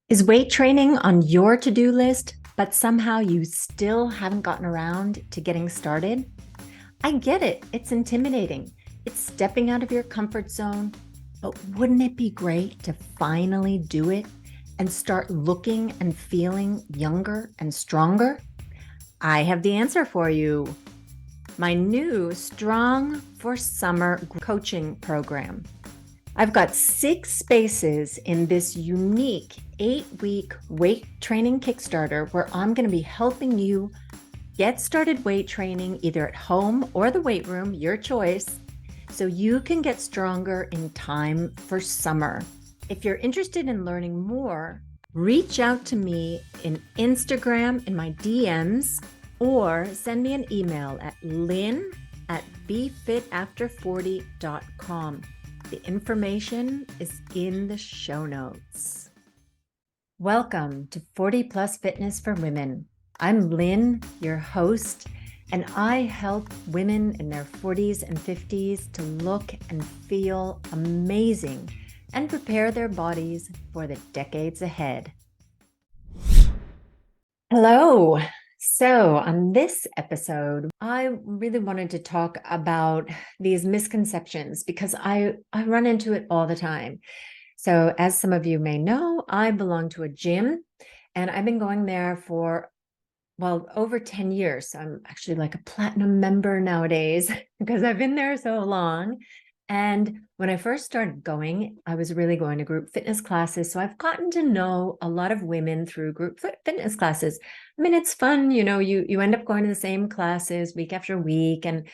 Is weight training on your to-do list, but somehow you still haven't gotten around to getting started? I get it. It's intimidating. It's stepping out of your comfort zone. But wouldn't it be great to finally do it and start looking and feeling younger and stronger? I have the answer for you. My new Strong for Summer coaching program. I've got 6 spaces in this unique 8-week weight training Kickstarter where I'm going to be helping you get started weight training either at home or the weight room, your choice, so you can get stronger in time for summer. If you're interested in learning more, reach out to me in Instagram in my DMs or send me an email at lynn@befitafter40.com. The information is in the show notes. Welcome to 40 Plus Fitness for Women. I'm Lynn, your host, and I help women in their 40s and 50s to look and feel amazing and prepare their bodies for the decades ahead. Hello. So on this episode, I really wanted to talk about these misconceptions because I run into it all the time. So as some of you may know, I belong to a gym and I've been going there for, well, over 10 years. So I'm actually like a platinum member nowadays because I've been there so long. And when I first started going, I was really going to group fitness classes. So I've gotten to know a lot of women through group fitness classes. I mean, it's fun, you end up going to the same classes week after week and,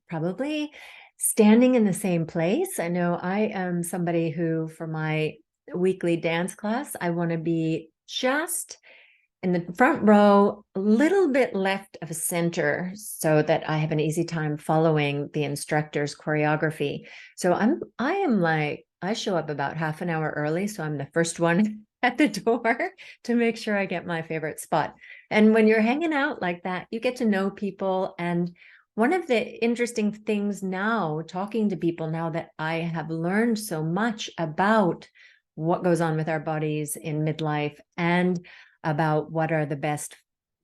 probably standing in the same place. I know I am somebody who, for my weekly dance class, I want to be just in the front row, a little bit left of center so that I have an easy time following the instructor's choreography. So I show up about half an hour early. So I'm the first one at the door to make sure I get my favorite spot. And when you're hanging out like that, you get to know people. And one of the interesting things now, talking to people now that I have learned so much about what goes on with our bodies in midlife and about what are the best,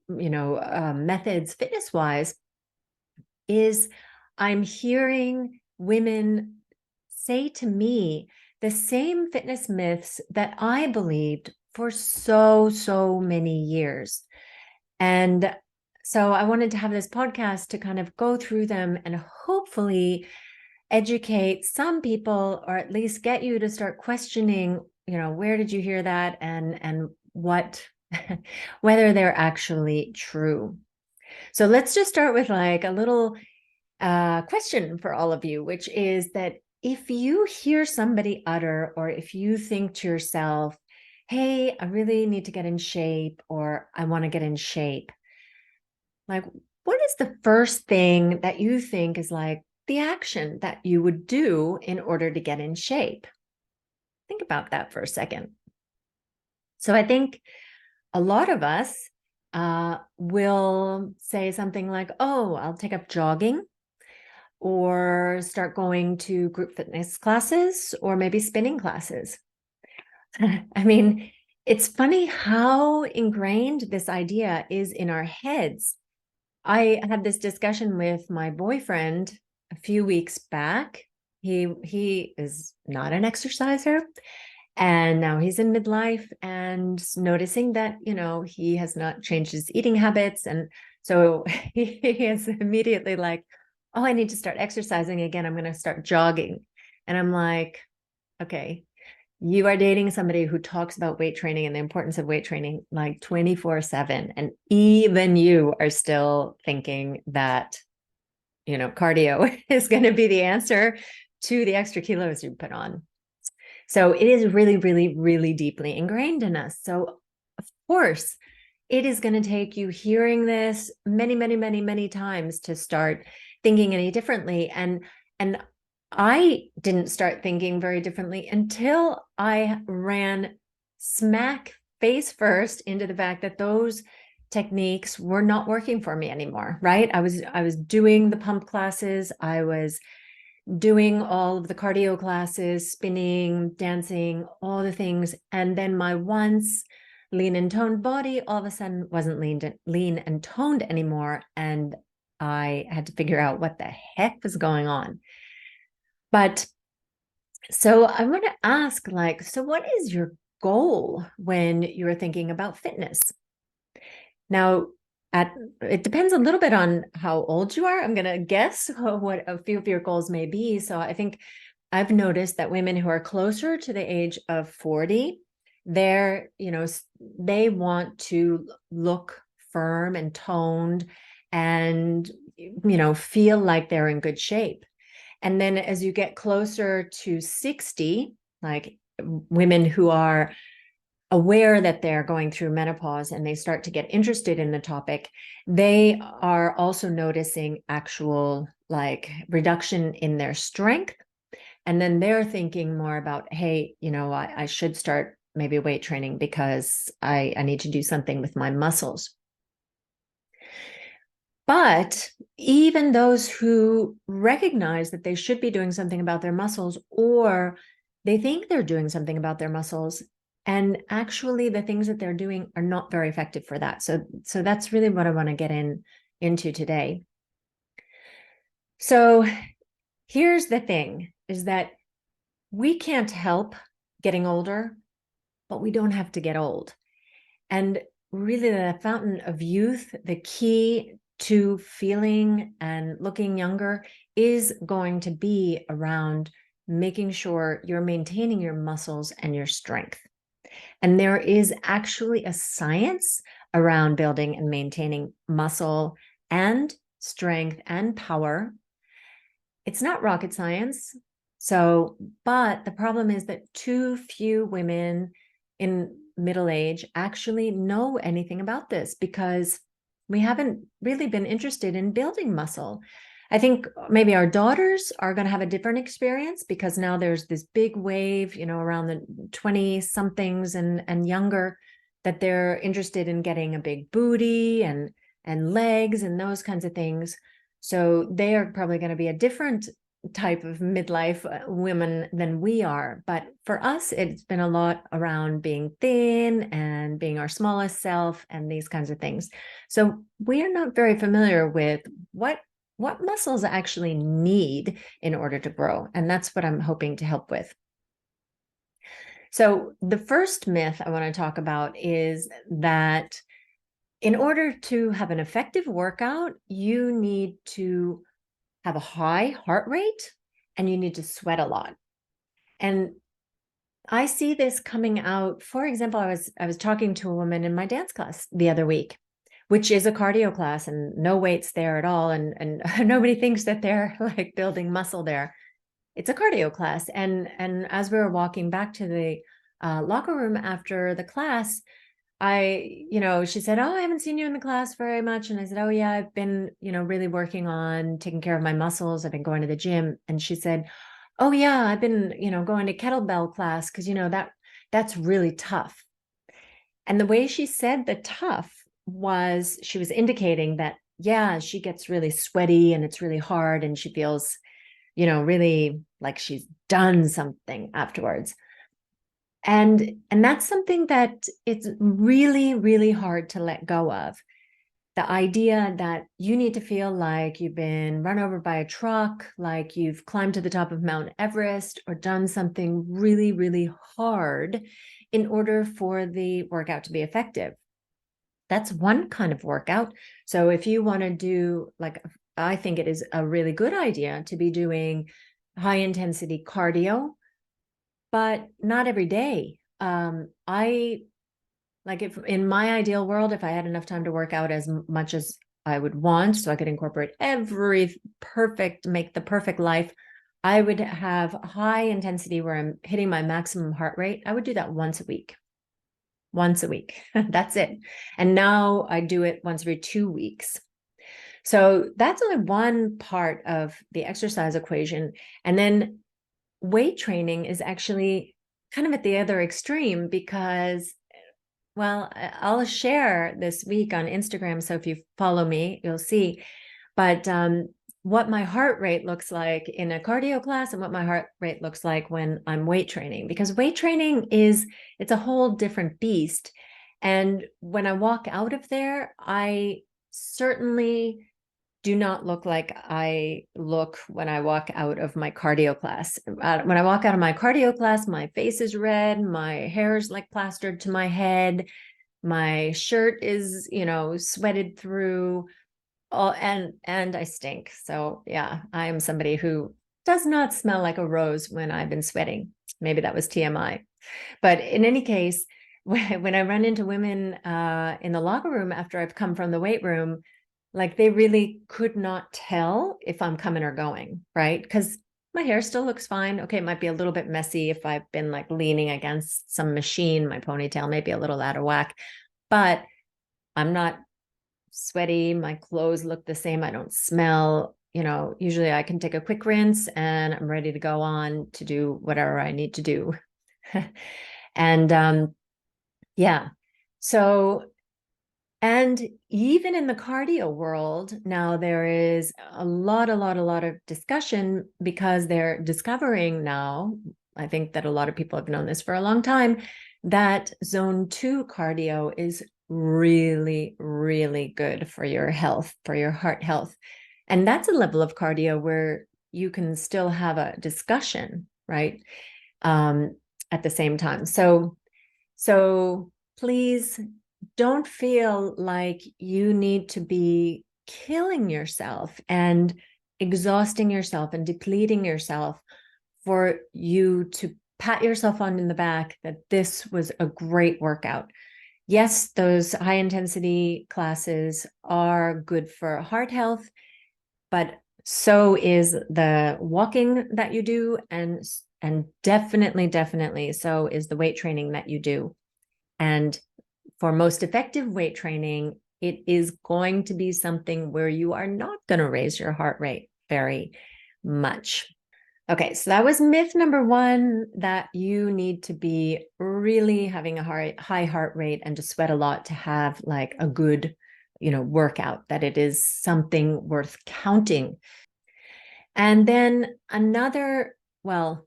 methods fitness wise, is I'm hearing women say to me the same fitness myths that I believed for so many years. And so I wanted to have this podcast to kind of go through them and hopefully educate some people, or at least get you to start questioning, where did you hear that and what whether they're actually true. So let's just start with like a little question for all of you, which is that if you hear somebody utter, or if you think to yourself, hey, I really need to get in shape, or I want to get in shape, like, what is the first thing that you think is like the action that you would do in order to get in shape? Think about that for a second. So I think a lot of us will say something like, oh, I'll take up jogging or start going to group fitness classes or maybe spinning classes. I mean, it's funny how ingrained this idea is in our heads. I had this discussion with my boyfriend a few weeks back. He is not an exerciser. And now he's in midlife and noticing that, he has not changed his eating habits. And so he is immediately like, oh, I need to start exercising again. I'm going to start jogging. And I'm like, okay, you are dating somebody who talks about weight training and the importance of weight training like 24/7. And even you are still thinking that, cardio is going to be the answer to the extra kilos you put on. So it is really deeply ingrained in us. So of course, it is going to take you hearing this many times to start thinking any differently. And I didn't start thinking very differently until I ran smack face first into the fact that those techniques were not working for me anymore, right? I was doing the pump classes. I was doing all of the cardio classes, spinning, dancing, all the things. And then my once lean and toned body all of a sudden wasn't lean and toned anymore. And I had to figure out what the heck was going on. But so I want to ask, like, so what is your goal when you're thinking about fitness? Now, it depends a little bit on how old you are. I'm going to guess what a few of your goals may be. So I think I've noticed that women who are closer to the age of 40, they're, they want to look firm and toned and, feel like they're in good shape. And then as you get closer to 60, like women who are aware that they're going through menopause and they start to get interested in the topic, they are also noticing actual like reduction in their strength. And then they're thinking more about, hey, I should start maybe weight training because I need to do something with my muscles. But even those who recognize that they should be doing something about their muscles, or they think they're doing something about their muscles, and actually the things that they're doing are not very effective for that. So that's really what I want to get into today. So here's the thing, is that we can't help getting older, but we don't have to get old. And really the fountain of youth, the key to feeling and looking younger is going to be around making sure you're maintaining your muscles and your strength. And there is actually a science around building and maintaining muscle and strength and power. It's not rocket science. But the problem is that too few women in middle age actually know anything about this because we haven't really been interested in building muscle. I think maybe our daughters are going to have a different experience because now there's this big wave, around the 20 somethings and younger, that they're interested in getting a big booty and legs and those kinds of things. So they are probably going to be a different type of midlife women than we are. But for us, it's been a lot around being thin and being our smallest self and these kinds of things. So we are not very familiar with what muscles actually need in order to grow. And that's what I'm hoping to help with. So the first myth I want to talk about is that in order to have an effective workout, you need to have a high heart rate and you need to sweat a lot. And I see this coming out. For example, I was talking to a woman in my dance class the other week, which is a cardio class and no weights there at all. And nobody thinks that they're like building muscle there. It's a cardio class. And as we were walking back to the locker room after the class, she said, oh, I haven't seen you in the class very much. And I said, oh yeah, I've been, really working on taking care of my muscles. I've been going to the gym. And she said, oh yeah, I've been, going to kettlebell class because, that's really tough. And the way she said the tough was she was indicating that, yeah, she gets really sweaty and it's really hard and she feels, really like she's done something afterwards. And that's something that it's really, really hard to let go of. The idea that you need to feel like you've been run over by a truck, like you've climbed to the top of Mount Everest or done something really, really hard in order for the workout to be effective. That's one kind of workout. So if you want to do, like, I think it is a really good idea to be doing high intensity cardio, but not every day. If in my ideal world, if I had enough time to work out as much as I would want, so I could incorporate make the perfect life, I would have high intensity where I'm hitting my maximum heart rate. I would do that once a week. That's it. And now I do it once every 2 weeks. So that's only one part of the exercise equation. And then weight training is actually kind of at the other extreme because, well, I'll share this week on Instagram. So if you follow me, you'll see. But what my heart rate looks like in a cardio class and what my heart rate looks like when I'm weight training, because weight training it's a whole different beast. And when I walk out of there, I certainly do not look like I look when I walk out of my cardio class. When I walk out of my cardio class, my face is red, my hair is like plastered to my head, my shirt is, sweated through. Oh, and I stink. So yeah, I am somebody who does not smell like a rose when I've been sweating. Maybe that was TMI. But in any case, when I run into women in the locker room after I've come from the weight room, like they really could not tell if I'm coming or going, right? Because my hair still looks fine. Okay, it might be a little bit messy if I've been like leaning against some machine. My ponytail may be a little out of whack, but I'm not sweaty. My clothes look the same. I don't smell. Usually I can take a quick rinse and I'm ready to go on to do whatever I need to do. And yeah, so, and even in the cardio world, now there is a lot of discussion because they're discovering now, I think that a lot of people have known this for a long time, that zone 2 cardio is really, really good for your health, for your heart health. And that's a level of cardio where you can still have a discussion, right? At the same time. So please don't feel like you need to be killing yourself and exhausting yourself and depleting yourself for you to pat yourself on the back that this was a great workout. Yes, those high intensity classes are good for heart health, but so is the walking that you do, and definitely so is the weight training that you do. And for most effective weight training, it is going to be something where you are not going to raise your heart rate very much. Okay, so that was myth number 1, that you need to be really having a high heart rate and to sweat a lot to have like a good, workout, that it is something worth counting. And then another,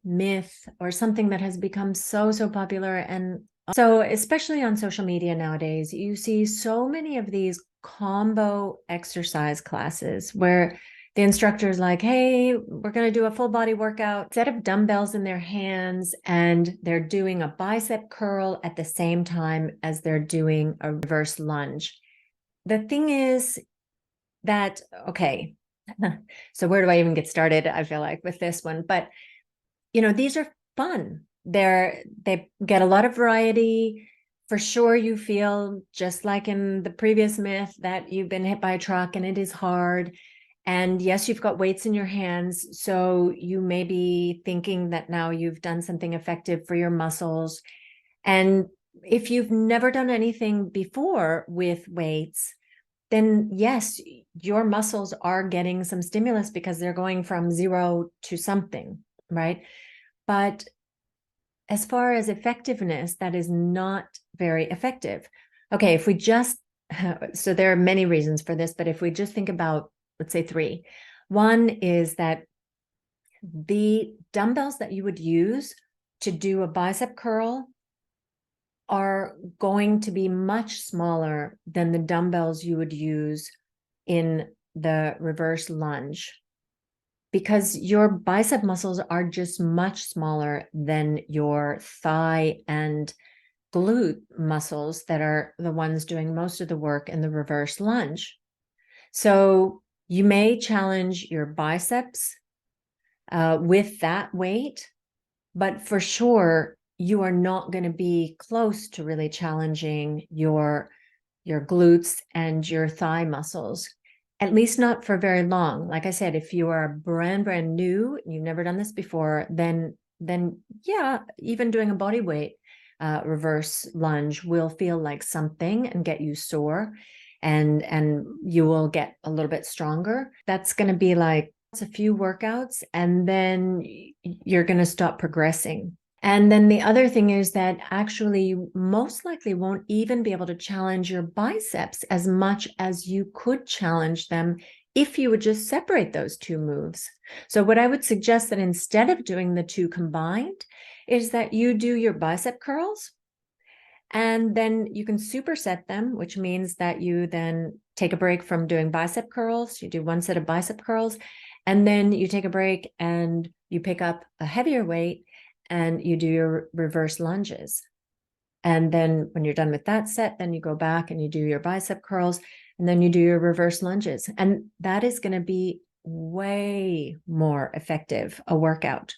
myth or something that has become so popular, and so especially on social media nowadays, you see so many of these combo exercise classes where the instructor is like, hey, we're going to do a full body workout, set of dumbbells in their hands, and they're doing a bicep curl at the same time as they're doing a reverse lunge. The thing is that, okay, so where do I even get started? I feel like with this one, but these are fun. They get a lot of variety. For sure, you feel just like in the previous myth that you've been hit by a truck and it is hard. And yes, you've got weights in your hands. So you may be thinking that now you've done something effective for your muscles. And if you've never done anything before with weights, then yes, your muscles are getting some stimulus because they're going from 0 to something, right? But as far as effectiveness, that is not very effective. Okay, if we just, so there are many reasons for this, but if we just think about, let's say 3. One is that the dumbbells that you would use to do a bicep curl are going to be much smaller than the dumbbells you would use in the reverse lunge, because your bicep muscles are just much smaller than your thigh and glute muscles that are the ones doing most of the work in the reverse lunge. So you may challenge your biceps with that weight, but for sure, you are not going to be close to really challenging your glutes and your thigh muscles, at least not for very long. Like I said, if you are brand new, you've never done this before, then yeah, even doing a body weight reverse lunge will feel like something and get you sore, and you will get a little bit stronger. That's going to be like a few workouts, and then you're going to stop progressing. And then the other thing is that actually you most likely won't even be able to challenge your biceps as much as you could challenge them if you would just separate those two moves. So what I would suggest that instead of doing the two combined is that you do your bicep curls, and then you can superset them, which means that you then take a break from doing bicep curls. You do one set of bicep curls, and then you take a break and you pick up a heavier weight and you do your reverse lunges. And then when you're done with that set, then you go back and you do your bicep curls, and then you do your reverse lunges. And that is going to be way more effective a workout.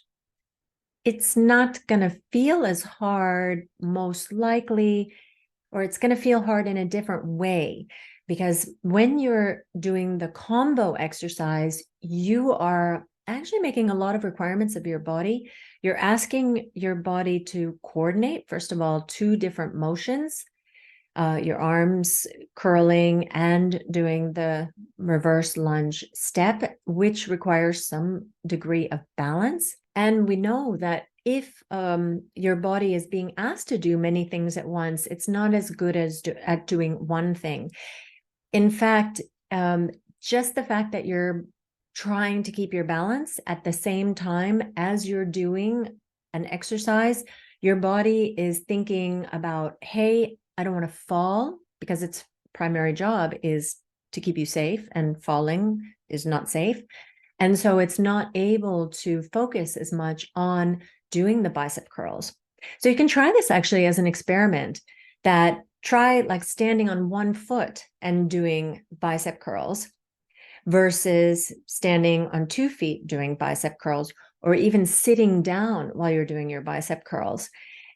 It's not going to feel as hard, most likely, or it's going to feel hard in a different way. Because when you're doing the combo exercise, you are actually making a lot of requirements of your body. You're asking your body to coordinate, first of all, two different motions, your arms curling and doing the reverse lunge step, which requires some degree of balance. And we know that if your body is being asked to do many things at once, it's not as good as at doing one thing. In fact, just the fact that you're trying to keep your balance at the same time as you're doing an exercise, your body is thinking about, hey, I don't want to fall, because its primary job is to keep you safe, and falling is not safe. And so it's not able to focus as much on doing the bicep curls. So you can try this actually as an experiment, that try like standing on one foot and doing bicep curls versus standing on 2 feet doing bicep curls, or even sitting down while you're doing your bicep curls.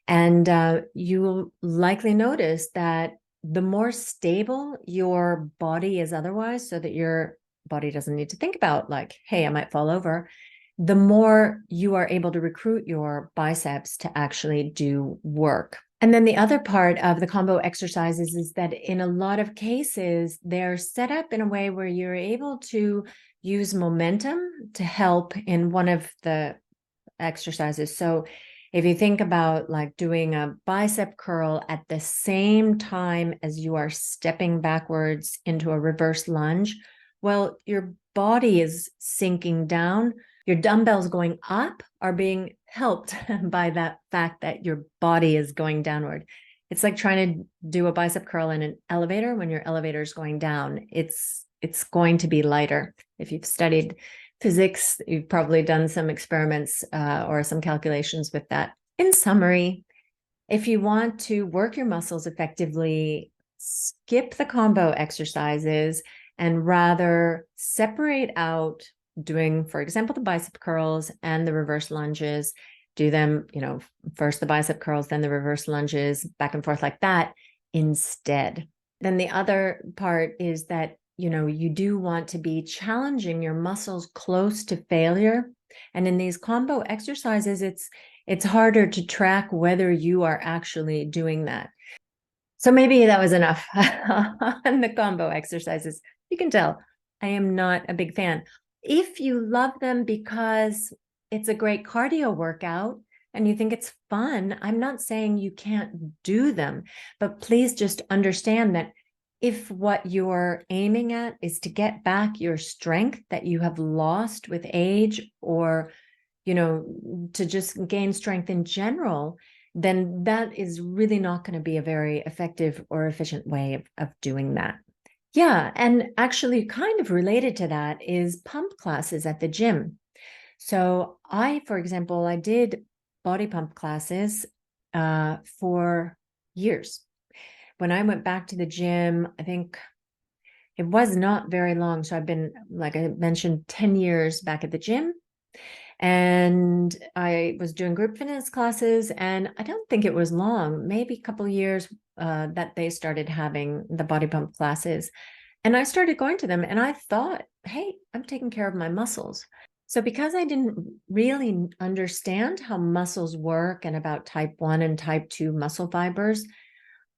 And you will likely notice that the more stable your body is otherwise, so that your body doesn't need to think about like, hey, I might fall over, the more you are able to recruit your biceps to actually do work. And then the other part of the combo exercises is that in a lot of cases, they're set up in a way where you're able to use momentum to help in one of the exercises. So if you think about like doing a bicep curl at the same time as you are stepping backwards into a reverse lunge, well, your body is sinking down. Your dumbbells going up are being helped by that fact that your body is going downward. It's like trying to do a bicep curl in an elevator when your elevator is going down. It's going to be lighter. If you've studied physics, you've probably done some experiments or some calculations with that. In summary, if you want to work your muscles effectively, skip the combo exercises and rather separate out doing, for example, the bicep curls and the reverse lunges. Do them, first the bicep curls, then the reverse lunges, back and forth like that instead. Then the other part is that you do want to be challenging your muscles close to failure. And in these combo exercises, it's harder to track whether you are actually doing that. So maybe that was enough on the combo exercises. You can tell I am not a big fan. If you love them because it's a great cardio workout and you think it's fun, I'm not saying you can't do them, but please just understand that if what you're aiming at is to get back your strength that you have lost with age, or, to just gain strength in general, then that is really not going to be a very effective or efficient way of doing that. Yeah, and actually kind of related to that is pump classes at the gym. So for example, I did body pump classes for years. When I went back to the gym, I think it was not very long. So I've been, like I mentioned, 10 years back at the gym. And I was doing group fitness classes, and I don't think it was long, maybe a couple of years that they started having the body pump classes. And I started going to them and I thought, hey, I'm taking care of my muscles. So because I didn't really understand how muscles work and about type 1 and type 2 muscle fibers,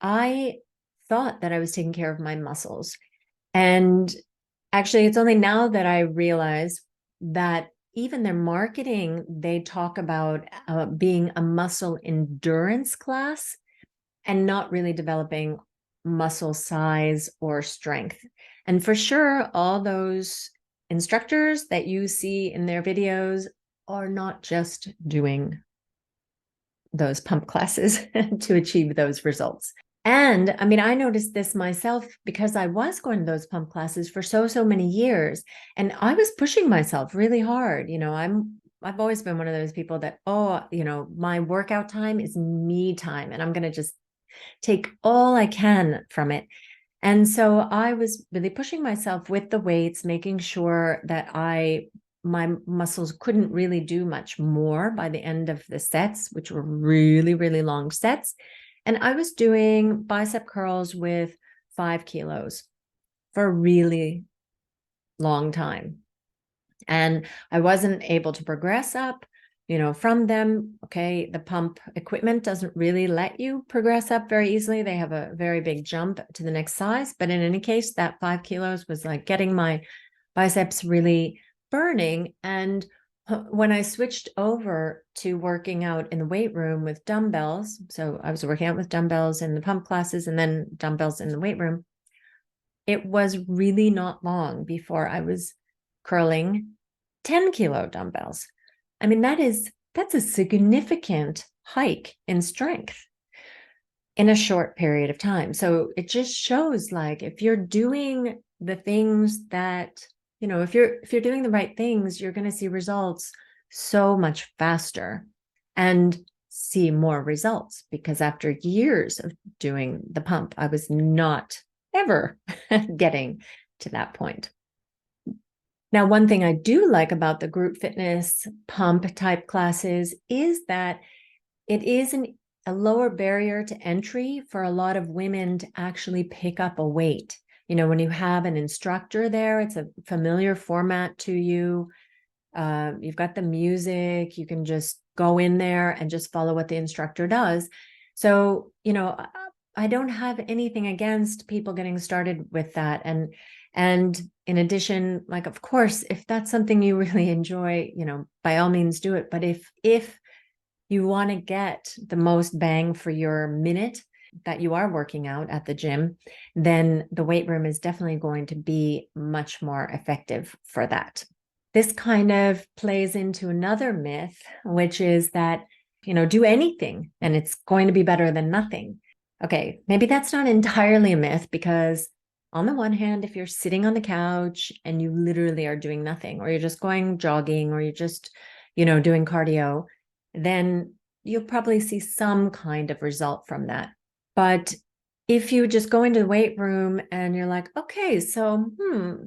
I thought that I was taking care of my muscles. And actually, it's only now that I realize that even their marketing, they talk about being a muscle endurance class and not really developing muscle size or strength. And for sure, all those instructors that you see in their videos are not just doing those pump classes to achieve those results. And I mean, I noticed this myself because I was going to those pump classes for so many years, and I was pushing myself really hard. I've always been one of those people that, my workout time is me time, and I'm going to just take all I can from it. And so I was really pushing myself with the weights, making sure that my muscles couldn't really do much more by the end of the sets, which were really, really long sets. And I was doing bicep curls with 5 kilos for a really long time. And I wasn't able to progress up, from them. Okay, the pump equipment doesn't really let you progress up very easily. They have a very big jump to the next size. But in any case, that 5 kilos was like getting my biceps really burning. And when I switched over to working out in the weight room with dumbbells, so I was working out with dumbbells in the pump classes and then dumbbells in the weight room, it was really not long before I was curling 10-kilo dumbbells. I mean, that's a significant hike in strength in a short period of time. So it just shows, like, if you're doing the things that, if you're doing the right things, you're going to see results so much faster and see more results. Because after years of doing the pump, I was not ever getting to that point. Now, one thing I do like about the group fitness pump type classes is that it is a lower barrier to entry for a lot of women to actually pick up a weight. When you have an instructor there, it's a familiar format to you. You've got the music, you can just go in there and just follow what the instructor does. So, I don't have anything against people getting started with that. And in addition, like, of course, if that's something you really enjoy, by all means do it. But if you want to get the most bang for your minute that you are working out at the gym, then the weight room is definitely going to be much more effective for that. This kind of plays into another myth, which is that, do anything and it's going to be better than nothing. Okay, maybe that's not entirely a myth, because on the one hand, if you're sitting on the couch and you literally are doing nothing, or you're just going jogging, or you're just, doing cardio, then you'll probably see some kind of result from that. But if you just go into the weight room and you're like, okay, so,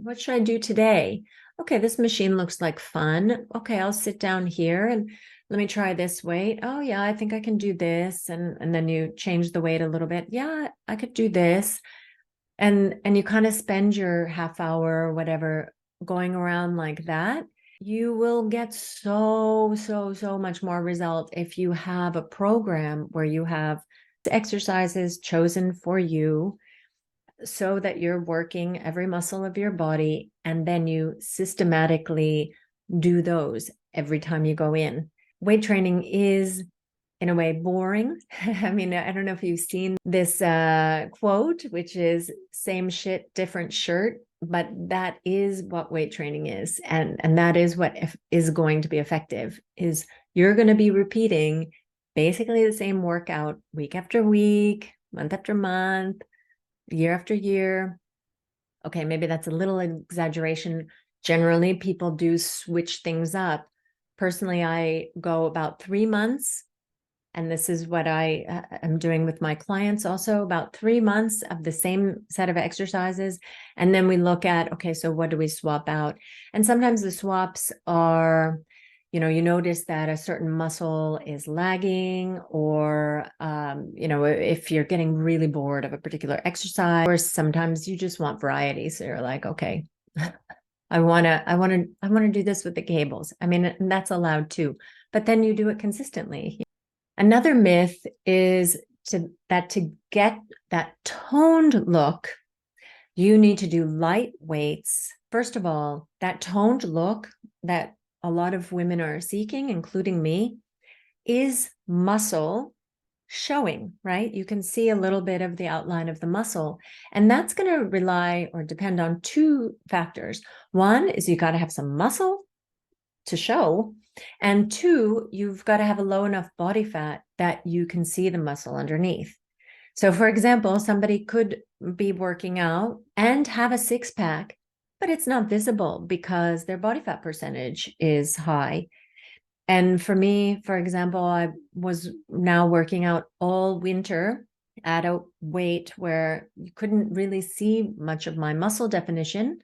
what should I do today? Okay, this machine looks like fun. Okay, I'll sit down here and let me try this weight. Oh yeah, I think I can do this. And then you change the weight a little bit. Yeah, I could do this. And you kind of spend your half hour or whatever going around like that. You will get so much more result if you have a program where you have exercises chosen for you, so that you're working every muscle of your body, and then you systematically do those every time you go in. Weight training is, in a way, boring. I mean, I don't know if you've seen this quote, which is same shit, different shirt, but that is what weight training is. And that is what is going to be effective, is you're going to be repeating basically the same workout week after week, month after month, year after year. Okay, maybe that's a little exaggeration. Generally, people do switch things up. Personally, I go about 3 months, and this is what I am doing with my clients also, about 3 months of the same set of exercises. And then we look at, okay, so what do we swap out? And sometimes the swaps are, you notice that a certain muscle is lagging, or, if you're getting really bored of a particular exercise, or sometimes you just want variety. So you're like, okay, I want to do this with the cables. I mean, that's allowed too, but then you do it consistently. Another myth is to get that toned look, you need to do light weights. First of all, that toned look that a lot of women are seeking, including me, is muscle showing, right? You can see a little bit of the outline of the muscle. And that's going to rely or depend on two factors. One is you got to have some muscle to show. And two, you've got to have a low enough body fat that you can see the muscle underneath. So, for example, somebody could be working out and have a six pack, but it's not visible because their body fat percentage is high. And for me, for example, I was now working out all winter at a weight where you couldn't really see much of my muscle definition.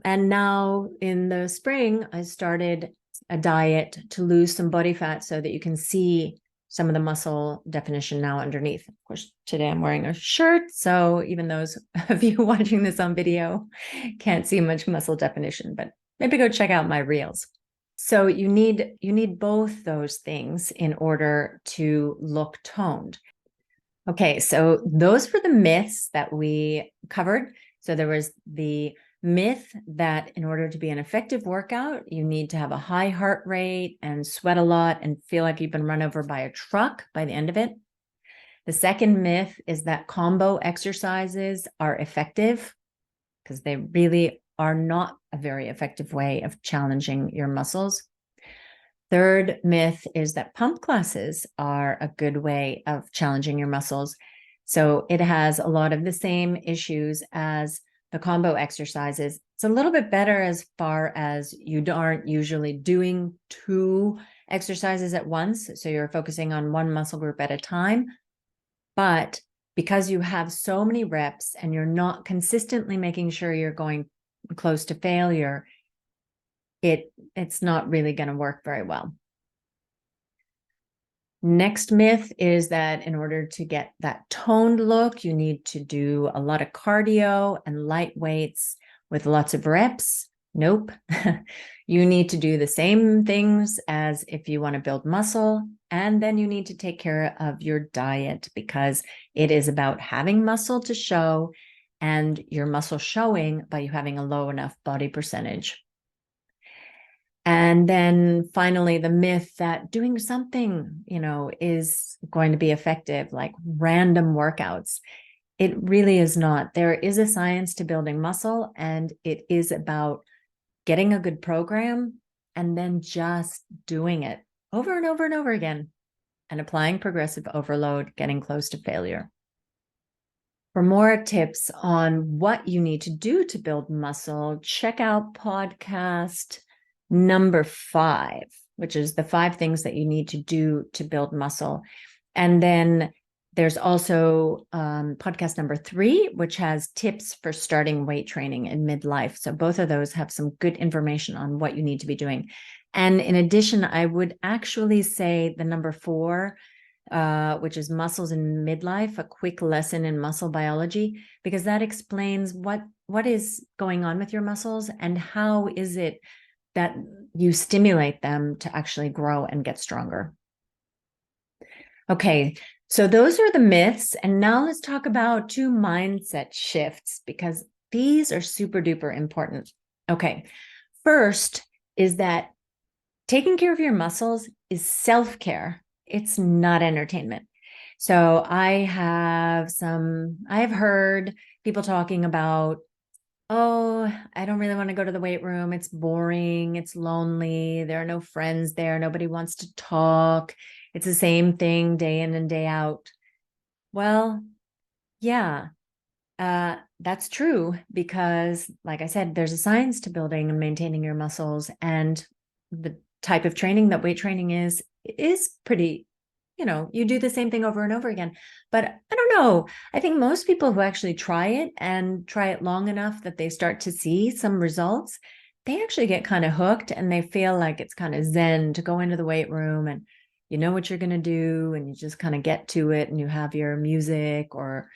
And now in the spring, I started a diet to lose some body fat so that you can see some of the muscle definition now underneath. Of course, today I'm wearing a shirt, so even those of you watching this on video can't see much muscle definition, but maybe go check out my reels. So you need both those things in order to look toned. Okay, so those were the myths that we covered. So there was the myth that in order to be an effective workout, you need to have a high heart rate and sweat a lot and feel like you've been run over by a truck by the end of it. The second myth is that combo exercises are effective, because they really are not a very effective way of challenging your muscles. Third myth is that pump classes are a good way of challenging your muscles. So it has a lot of the same issues as the combo exercises. It's a little bit better as far as you aren't usually doing two exercises at once. So you're focusing on one muscle group at a time. But because you have so many reps and you're not consistently making sure you're going close to failure, it's not really going to work very well. Next myth is that in order to get that toned look, you need to do a lot of cardio and light weights with lots of reps. Nope. You need to do the same things as if you want to build muscle, and then you need to take care of your diet, because it is about having muscle to show and your muscle showing by you having a low enough body percentage. And then finally, the myth that doing something, is going to be effective, like random workouts. It really is not. There is a science to building muscle, and it is about getting a good program and then just doing it over and over and over again and applying progressive overload, getting close to failure. For more tips on what you need to do to build muscle, check out podcast number 5, which is the 5 things that you need to do to build muscle. And then there's also podcast number 3, which has tips for starting weight training in midlife. So both of those have some good information on what you need to be doing. And in addition, I would actually say the number 4, which is muscles in midlife, a quick lesson in muscle biology, because that explains what is going on with your muscles and how is it that you stimulate them to actually grow and get stronger. Okay, so those are the myths. And now let's talk about 2 mindset shifts, because these are super duper important. Okay, first is that taking care of your muscles is self-care. It's not entertainment. So I have heard people talking about, oh, I don't really want to go to the weight room. It's boring. It's lonely. There are no friends there. Nobody wants to talk. It's the same thing day in and day out. Well, yeah, that's true, because like I said, there's a science to building and maintaining your muscles, and the type of training that weight training is pretty, you do the same thing over and over again. But I don't know. I think most people who actually try it and try it long enough that they start to see some results, they actually get kind of hooked, and they feel like it's kind of zen to go into the weight room and you know what you're going to do, and you just kind of get to it, and you have your music, or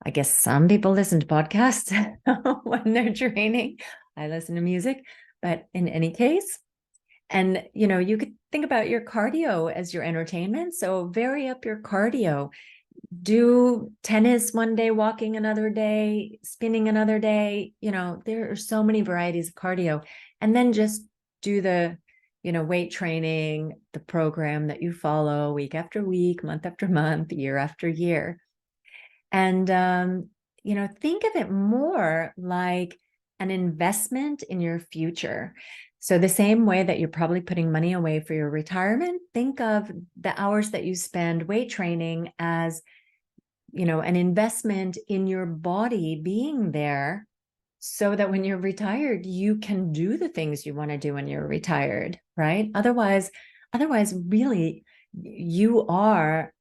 I guess some people listen to podcasts when they're training. I listen to music, but in any case, and you could think about your cardio as your entertainment. So vary up your cardio. Do tennis one day, walking another day, spinning another day. There are so many varieties of cardio. And then just do the weight training, the program that you follow week after week, month after month, year after year. And, think of it more like an investment in your future. So the same way that you're probably putting money away for your retirement, think of the hours that you spend weight training as, an investment in your body being there so that when you're retired, you can do the things you want to do when you're retired, right? Otherwise, really, you are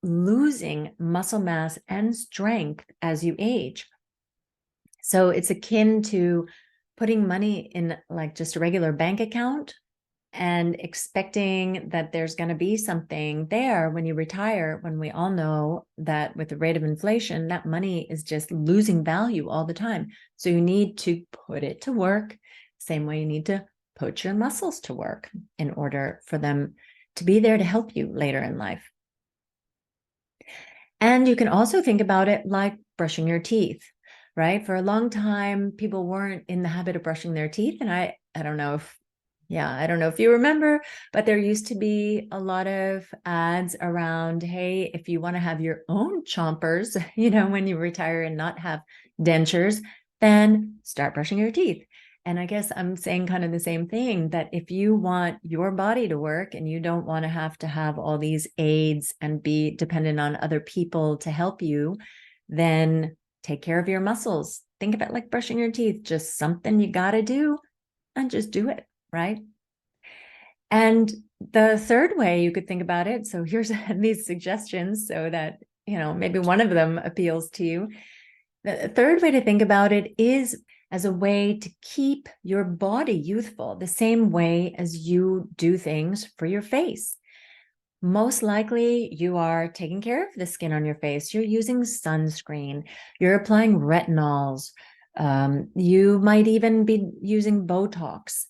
losing muscle mass and strength as you age. So it's akin to putting money in like just a regular bank account and expecting that there's going to be something there when you retire, when we all know that with the rate of inflation, that money is just losing value all the time. So you need to put it to work, same way you need to put your muscles to work in order for them to be there to help you later in life. And you can also think about it like brushing your teeth, right? For a long time, people weren't in the habit of brushing their teeth. And I don't know if you remember, but there used to be a lot of ads around, hey, if you want to have your own chompers, when you retire and not have dentures, then start brushing your teeth. And I guess I'm saying kind of the same thing, that if you want your body to work and you don't want to have all these aids and be dependent on other people to help you, then take care of your muscles. Think of it like brushing your teeth, just something you got to do, and just do it, right? And the third way you could think about it, so here's these suggestions so that, maybe one of them appeals to you. The third way to think about it is as a way to keep your body youthful, the same way as you do things for your face. Most likely you are taking care of the skin on your face. You're using sunscreen, you're applying retinols, you might even be using Botox,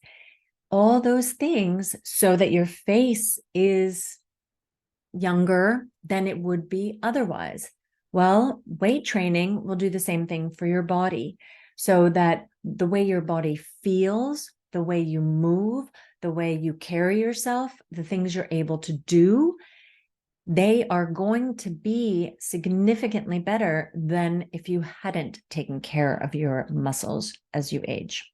all those things so that your face is younger than it would be otherwise. Well, weight training will do the same thing for your body, so that the way your body feels, the way you move, the way you carry yourself, the things you're able to do, they are going to be significantly better than if you hadn't taken care of your muscles as you age.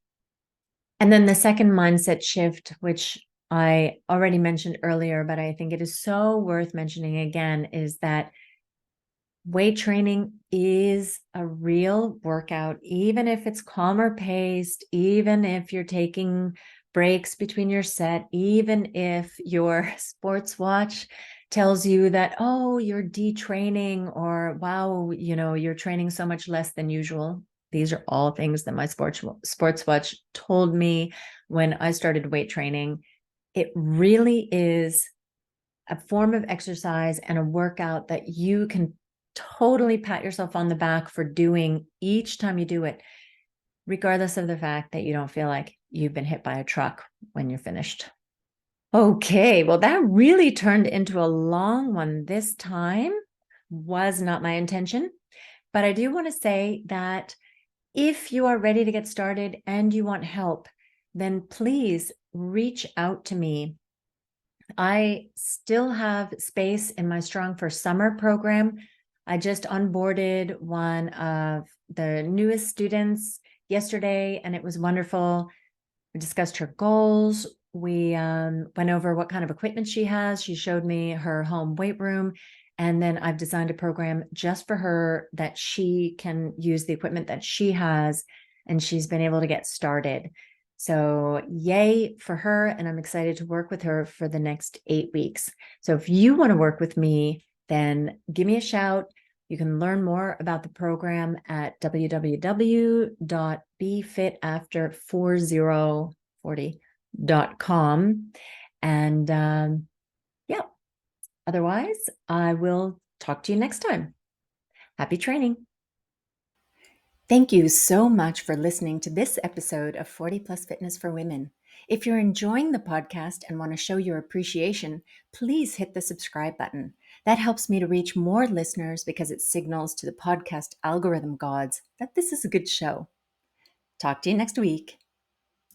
And then the second mindset shift, which I already mentioned earlier, but I think it is so worth mentioning again, is that weight training is a real workout, even if it's calmer paced, even if you're taking breaks between your set, even if your sports watch tells you that, oh, you're detraining, or wow, you're training so much less than usual. These are all things that my sports watch told me when I started weight training. It really is a form of exercise and a workout that you can totally pat yourself on the back for doing each time you do it, regardless of the fact that you don't feel like you've been hit by a truck when you're finished. Okay, well, that really turned into a long one this time. Was not my intention, but I do want to say that if you are ready to get started and you want help, then please reach out to me. I still have space in my Strong for Summer program. I just onboarded one of the newest students yesterday, and it was wonderful. We discussed her goals. We went over what kind of equipment she has. She showed me her home weight room. And then I've designed a program just for her that she can use the equipment that she has, and she's been able to get started. So yay for her. And I'm excited to work with her for the next 8 weeks. So if you want to work with me, then give me a shout. You can learn more about the program at www.befitafter4040.com. And yeah, otherwise, I will talk to you next time. Happy training. Thank you so much for listening to this episode of 40 Plus Fitness for Women. If you're enjoying the podcast and want to show your appreciation, please hit the subscribe button. That helps me to reach more listeners because it signals to the podcast algorithm gods that this is a good show. Talk to you next week.